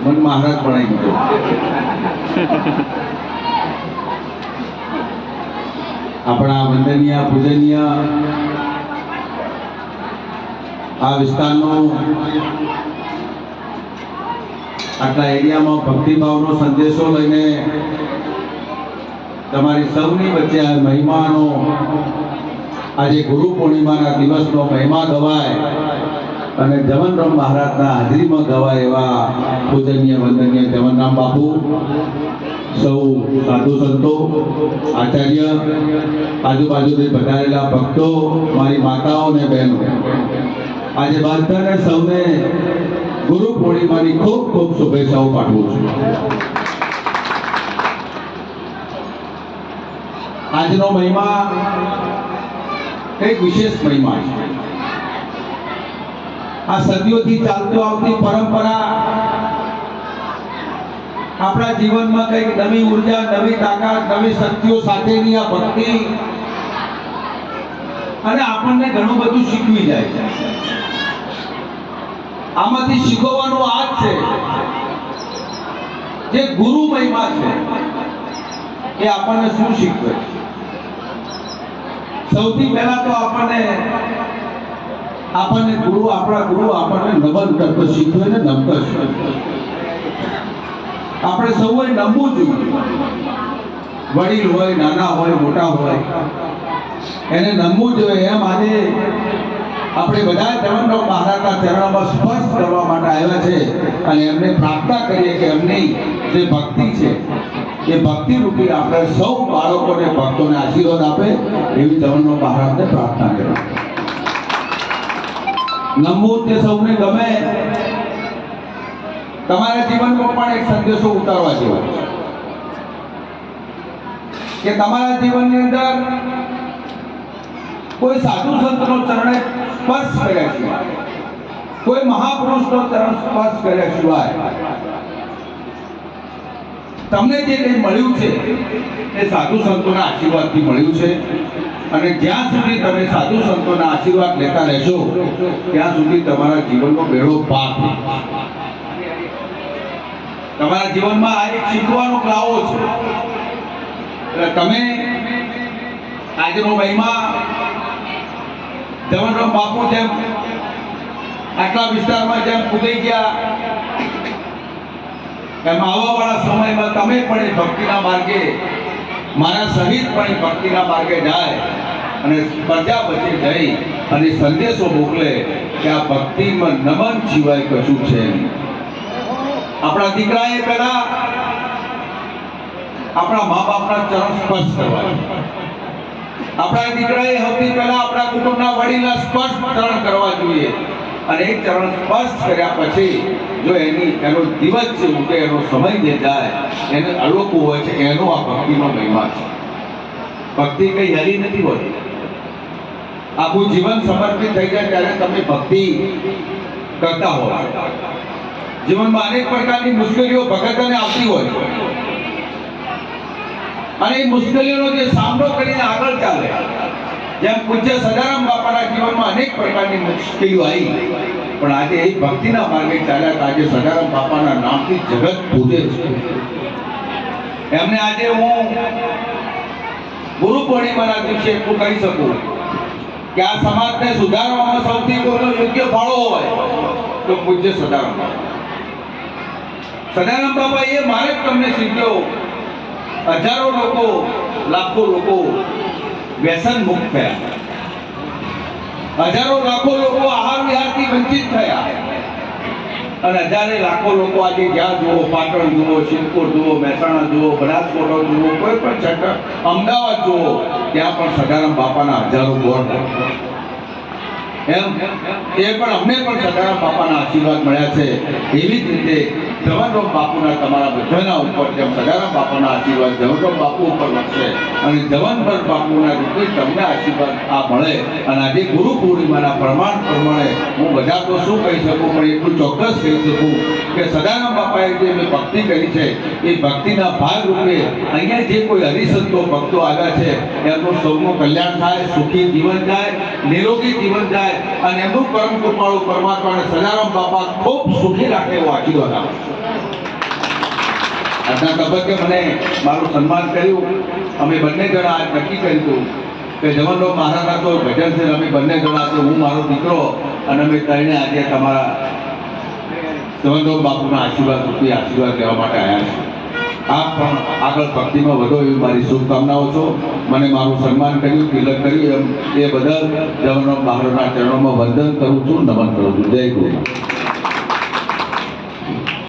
મને મહારાજ બનાવી દીધો. આપણા વંદનીય પૂજનીય આ વિસ્તારનો આટલા એરિયામાં ભક્તિભાવનો સંદેશો લઈને તમારી સૌની વચ્ચે આ મહિમાનો આજે ગુરુ પૂર્ણિમાના દિવસનો મહિમા ગવાય અને જવનરામ મહારાજના હાજરીમાં ગવાય એવા પૂજનીય વંદનીય જવનરામ બાપુ, સૌ સાધુ સંતો, આચાર્ય, આજુબાજુથી પધારેલા ભક્તો, મારી માતાઓ અને બહેનો, આજે બધાને સૌને ગુરુ પૂર્ણિમાની ખૂબ ખૂબ શુભેચ્છાઓ પાઠવું છું. આજનો મહિમા કઈક વિશેષ મહિમા છે. આ સદીઓથી ચાલતી આવતી પરંપરા આપણા જીવનમાં કઈક નવી ઉર્જા, નવી તાકાત, નવી શક્તિઓ સાથેની આ ભક્તિ અને આપણને ઘણું બધું શીખવી જાય છે. આમાંથી શીખવાનું આ જ છે જે ગુરુ મહિમા છે એ આપણને શું શીખવે છે. સૌથી પહેલા તો આપણને ગુરુ, આપણા ગુરુ આપણને નમન કરતો શીખવે ને નમતો શીખવે. આપણે સૌએ નમવું જોઈએ. વડીલ હોય, નાના હોય, મોટા હોય, એને નમવું જોઈએ. એમ આજે આપણે બધા જવનરામ મહારાજના ચરણોમાં સ્પર્શ કરવા માટે આવ્યા છે અને એમને પ્રાર્થના કરીએ કે એમની જે ભક્તિ છે એ ભક્તિ રૂપી આપણે સૌ બાળકોને, ભક્તોને આશીર્વાદ આપે એવી જવનરામ મહારાજને પ્રાર્થના કરીએ. નમવું તે સૌને ગમે. તમારા જીવનમાં પણ એક સંદેશો ઉતારવા જેવો છે કે તમારા જીવનની અંદર કોઈ સાધુ સંતનો ચરણે સ્પર્શ કર્યા સિવાય, કોઈ મહાપુરુષનો ચરણ સ્પર્શ કર્યા સિવાય તમને જે કંઈ મળ્યું છે એ સાધુ સંતોના આશીર્વાદથી મળ્યું છે. અને જ્યાં સુધી તમે સાધુ સંતોના આશીર્વાદ લેતા રહેશો ત્યાં સુધી તમારા જીવનનો બેડો પાર. તમારા જીવનમાં આ એક શીખવાનો લાવો છે. એટલે તમે આજનો મહિમા જવનરામ બાપુ જેમ આટલા વિસ્તારમાં જેમ પૂજાઈ ગયા એમ આવવાવાળા સમયમાં તમે પણ એ ભક્તિના માર્ગે, મારા સહિત પણ એ ભક્તિના માર્ગે જાય અને પ્રજા વચ્ચે જઈ અને સંદેશો મોકલે કે આ ભક્તિમાં નમન સિવાય કશું છે નહીં. આપણા દીકરાએ પહેલા આપણા મા બાપના ચરણ સ્પર્શ કરવા, આપણા દીકરાએ સૌથી પહેલા આપણા કુટુંબના વડીલના સ્પર્શ ચરણ કરવા જોઈએ. અને એક ચરણ સ્પર્શ કર્યા પછી જો એનો દિવસ છે ઉઠે, એનો સમય જે જાય એને અલોકું હોય છે, એનો આ ભક્તિનો મહિમા છે. ભક્તિ કઈ હેરી નથી હોતી. આખું જીવન સમર્પિત થઈ જાય ત્યારે તમે ભક્તિ કરતા હો. જીવનમાં અનેક પ્રકારની મુશ્કેલીઓ ભગતને આવતી હોય અને એ મુશ્કેલીઓનો જે સામનો કરીને આગળ ચાલે, જેમ પૂજ્ય સદારામ બાપાના જીવનમાં અનેક પ્રકારની મુશ્કેલીઓ આવી પણ આજે એ ભક્તિના માર્ગે ચાલ્યા. આજે સદારામ બાપાના નામથી જગત પૂજે છે. એમને આજે હું ગુરુ પૂર્ણિમાના દિવસે એટલું કહી શકું કે આ સમાજને સુધારવામાં સૌથી મોટો યોગ્ય ફાળો હોય તો પૂજ્ય સદારામ બાપા. સદારામ બાપા એ મારે જ તમને શીખ્યો. હજારો લોકો, લાખો લોકો વ્યસન મુક્ત થયા, હજારો લાખો લોકો આહાર વિહારથી વંચિત થયા અને હજારે લાખો લોકો આજે જ્યાં જુઓ, પાટણ જુઓ, સિદ્ધપુર જુઓ, મહેસાણા જુઓ, બનાસકાંઠા જુઓ, કોઈ પણ સેન્ટર, અમદાવાદ જુઓ, ત્યાં પણ સદારામ બાપાના હજારો બોર્ડ. એમ એ પણ અમને પણ સદારામ બાપાના આશીર્વાદ મળ્યા છે. એવી જ રીતે જવનરામ બાપુના તમારા બધાના ઉપર જેમ સદારામ બાપાના આશીર્વાદ જવનરામ બાપુ ઉપર મળશે અને જવનરામ બાપુના રૂપે તમને આશીર્વાદ આ મળે. અને આજે ગુરુ પૂર્ણિમાના પ્રમાણ પ્રમાણે હું બધા તો શું કહી શકું પણ એટલું ચોક્કસ કહી શકું કે સદારામ બાપાએ જે મેં ભક્તિ કરી છે એ ભક્તિના ભાગ રૂપે અહીંયા જે કોઈ હરિસંતો ભક્તો આવ્યા છે એમનું સૌનું કલ્યાણ થાય, સુખી જીવન જાય, નિરોગી જીવન જાય અને એમનું પરમ કૃપાળુ પરમાત્મા અને સદારામ બાપા ખૂબ સુખી રાખે એવો આશીર્વાદ આપો. આજના તબક્કે મને મારું સન્માન કર્યું. અમે બંને જણા આજ નક્કી કર્યું હતું કે જવનરામ મહારાજના તો ભજન છે, અમે બંને જણા તો હું મારો દીકરો અને અમે ત્રણે આજે તમારા જવનરામ બાપુના આશીર્વાદ રૂપી આશીર્વાદ લેવા માટે આવ્યા છીએ. આપ પણ આગળ ભક્તિમાં વધો એવી મારી શુભકામનાઓ છો. મને મારું સન્માન કર્યું, તિલક કર્યું એમ એ બદલ જવનરામ મહારાજના ચરણોમાં વંદન કરું છું, નમન કરું છું. જય ગુરુ.